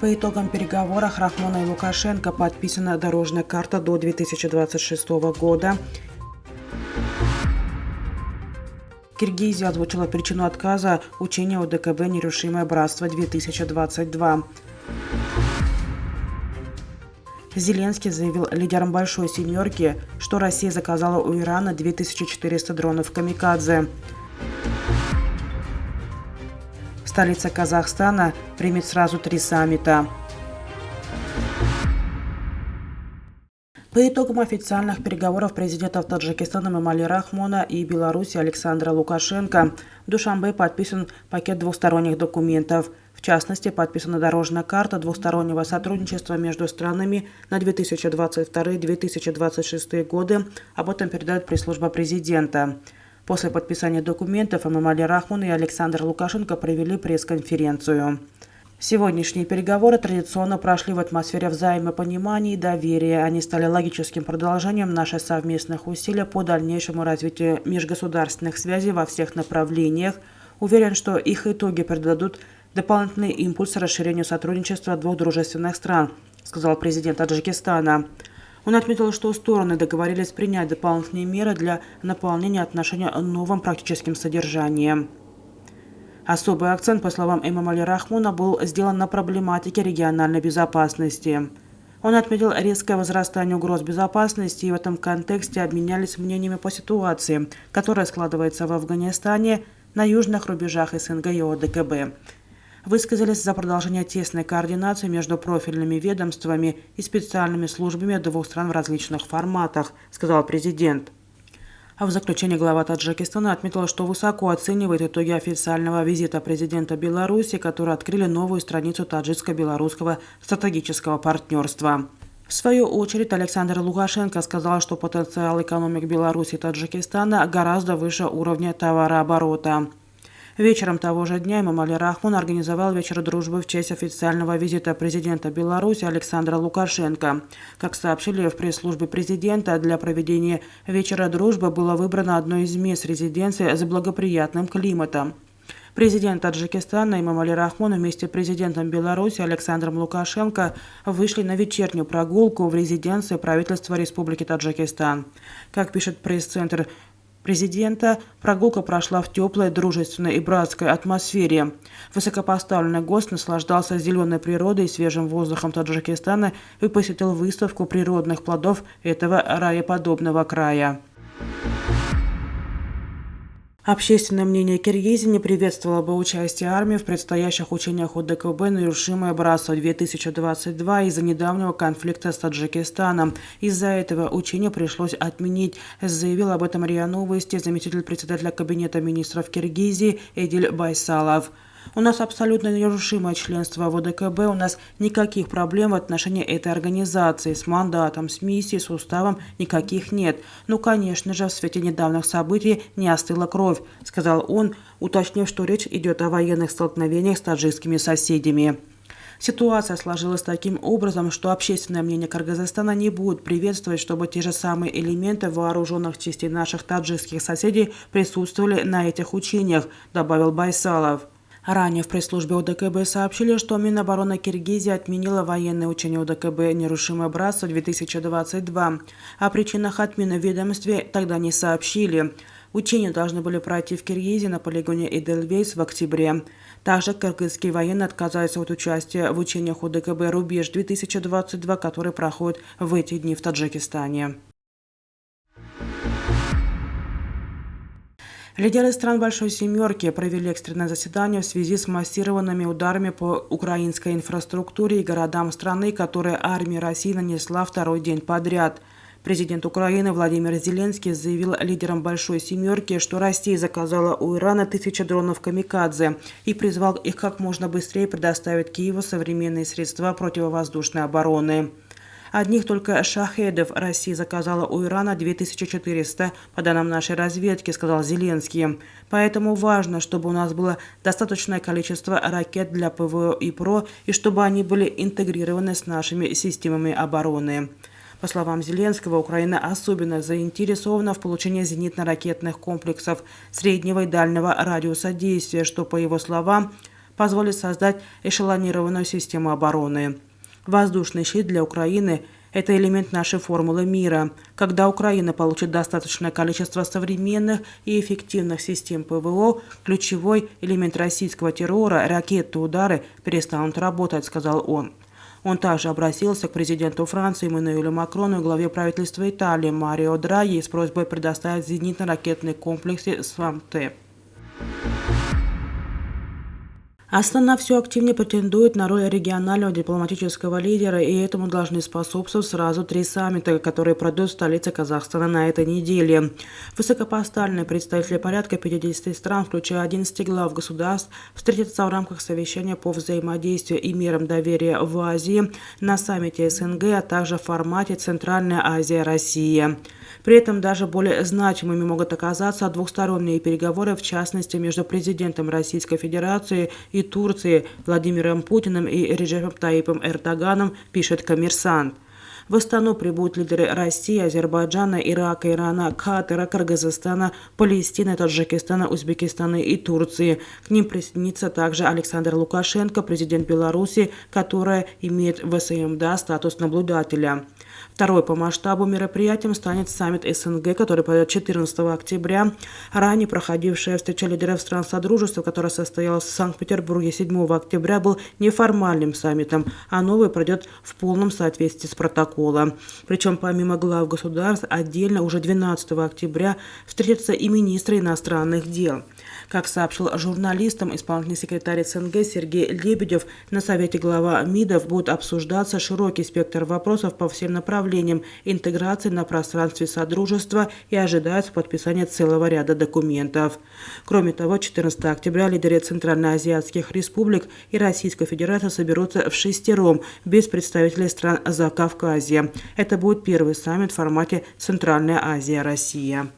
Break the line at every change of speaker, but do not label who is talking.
По итогам переговоров Рахмона и Лукашенко подписана дорожная карта до 2026 года. Киргизия озвучила причину отказа учения ОДКБ «Нерушимое братство-2022». Зеленский заявил лидерам «Большой семерки», что Россия заказала у Ирана 2400 дронов «Камикадзе». Столица Казахстана примет сразу 3 саммита. По итогам официальных переговоров президентов Таджикистана Эмомали Рахмона и Беларуси Александра Лукашенко в Душанбе подписан пакет двусторонних документов. В частности, подписана дорожная карта двустороннего сотрудничества между странами на 2022-2026 годы. Об этом передает пресс-служба президента. После подписания документов Эмомали Рахмон и Александр Лукашенко провели пресс-конференцию. Сегодняшние переговоры традиционно прошли в атмосфере взаимопонимания и доверия. Они стали логическим продолжением наших совместных усилий по дальнейшему развитию межгосударственных связей во всех направлениях. Уверен, что их итоги придадут дополнительный импульс расширению сотрудничества двух дружественных стран, сказал президент Таджикистана. Он отметил, что стороны договорились принять дополнительные меры для наполнения отношений новым практическим содержанием. Особый акцент, по словам Эмомали Рахмона, был сделан на проблематике региональной безопасности. Он отметил резкое возрастание угроз безопасности и в этом контексте обменялись мнениями по ситуации, которая складывается в Афганистане, на южных рубежах СНГ и ОДКБ. Высказались за продолжение тесной координации между профильными ведомствами и специальными службами двух стран в различных форматах, сказал президент. А в заключение глава Таджикистана отметил, что высоко оценивает итоги официального визита президента Беларуси, которые открыли новую страницу таджикско-белорусского стратегического партнерства. В свою очередь, Александр Лукашенко сказал, что потенциал экономик Беларуси и Таджикистана гораздо выше уровня товарооборота. Вечером того же дня Эмомали Рахмон организовал вечер дружбы в честь официального визита президента Беларуси Александра Лукашенко. Как сообщили в пресс-службе президента, для проведения вечера дружбы было выбрано одно из мест резиденции с благоприятным климатом. Президент Таджикистана Эмомали Рахмон вместе с президентом Беларуси Александром Лукашенко вышли на вечернюю прогулку в резиденции правительства Республики Таджикистан. Как пишет пресс-центр президента, прогулка прошла в теплой, дружественной и братской атмосфере. Высокопоставленный гость наслаждался зеленой природой и свежим воздухом Таджикистана и посетил выставку природных плодов этого раеподобного края. Общественное мнение Киргизии не приветствовало бы участие армии в предстоящих учениях ОДКБ «Нерушимое братство-2022» из-за недавнего конфликта с Таджикистаном. Из-за этого учения пришлось отменить, заявил об этом РИА Новости заместитель председателя Кабинета министров Киргизии Эдиль Байсалов. У нас абсолютно нерушимое членство в ОДКБ, у нас никаких проблем в отношении этой организации, с мандатом, с миссией, с уставом никаких нет. Ну, конечно же, в свете недавних событий не остыла кровь, сказал он, уточнив, что речь идет о военных столкновениях с таджикскими соседями. Ситуация сложилась таким образом, что общественное мнение Кыргызстана не будет приветствовать, чтобы те же самые элементы вооруженных частей наших таджикских соседей присутствовали на этих учениях, добавил Байсалов. Ранее в пресс-службе ОДКБ сообщили, что Минобороны Киргизии отменила военные учения ОДКБ «Нерушимое братство-2022». О причинах отмены в ведомстве тогда не сообщили. Учения должны были пройти в Киргизии на полигоне Эдельвейс в октябре. Также кыргызские военные отказались от участия в учениях ОДКБ «Рубеж-2022», которые проходят в эти дни в Таджикистане. Лидеры стран Большой Семерки провели экстренное заседание в связи с массированными ударами по украинской инфраструктуре и городам страны, которые армия России нанесла второй день подряд. Президент Украины Владимир Зеленский заявил лидерам Большой Семерки, что Россия заказала у Ирана 1000 дронов «Камикадзе» и призвал их как можно быстрее предоставить Киеву современные средства противовоздушной обороны. Одних только «Шахедов» Россия заказала у Ирана 2400, по данным нашей разведки, сказал Зеленский. Поэтому важно, чтобы у нас было достаточное количество ракет для ПВО и ПРО, и чтобы они были интегрированы с нашими системами обороны. По словам Зеленского, Украина особенно заинтересована в получении зенитно-ракетных комплексов среднего и дальнего радиуса действия, что, по его словам, позволит создать эшелонированную систему обороны. Воздушный щит для Украины – это элемент нашей формулы мира. Когда Украина получит достаточное количество современных и эффективных систем ПВО, ключевой элемент российского террора – ракетные удары перестанут работать, сказал он. Он также обратился к президенту Франции Эммануэлю Макрону и главе правительства Италии Марио Драги с просьбой предоставить зенитно-ракетные комплексы СВАМ-Т. Астана все активнее претендует на роль регионального дипломатического лидера, и этому должны способствовать сразу 3 саммита, которые пройдут в столице Казахстана на этой неделе. Высокопоставленные представители порядка 50 стран, включая 11 глав государств, встретятся в рамках совещания по взаимодействию и мерам доверия в Азии на саммите СНГ, а также в формате Центральная Азия-Россия. При этом даже более значимыми могут оказаться двухсторонние переговоры, в частности, между президентом Российской Федерации и Турции Владимиром Путиным и Реджепом Таипом Эрдоганом, пишет «Коммерсант». В Астану прибудут лидеры России, Азербайджана, Ирака, Ирана, Катара, Кыргызстана, Палестины, Таджикистана, Узбекистана и Турции. К ним присоединится также Александр Лукашенко, президент Беларуси, которая имеет в СМДА статус наблюдателя. Второй по масштабу мероприятием станет саммит СНГ, который пройдет 14 октября. Ранее проходившая встреча лидеров стран Содружества, которая состоялась в Санкт-Петербурге 7 октября, был неформальным саммитом, а новый пройдет в полном соответствии с протоколом. Причем помимо глав государств отдельно уже 12 октября встретятся и министры иностранных дел. Как сообщил журналистам исполнительный секретарь СНГ Сергей Лебедев, на совете глава МИДов будет обсуждаться широкий спектр вопросов по всем направлениям интеграции на пространстве Содружества и ожидается подписание целого ряда документов. Кроме того, 14 октября лидеры центральноазиатских республик и Российской Федерации соберутся вшестером без представителей стран Закавказья. Это будет первый саммит в формате Центральная Азия-Россия.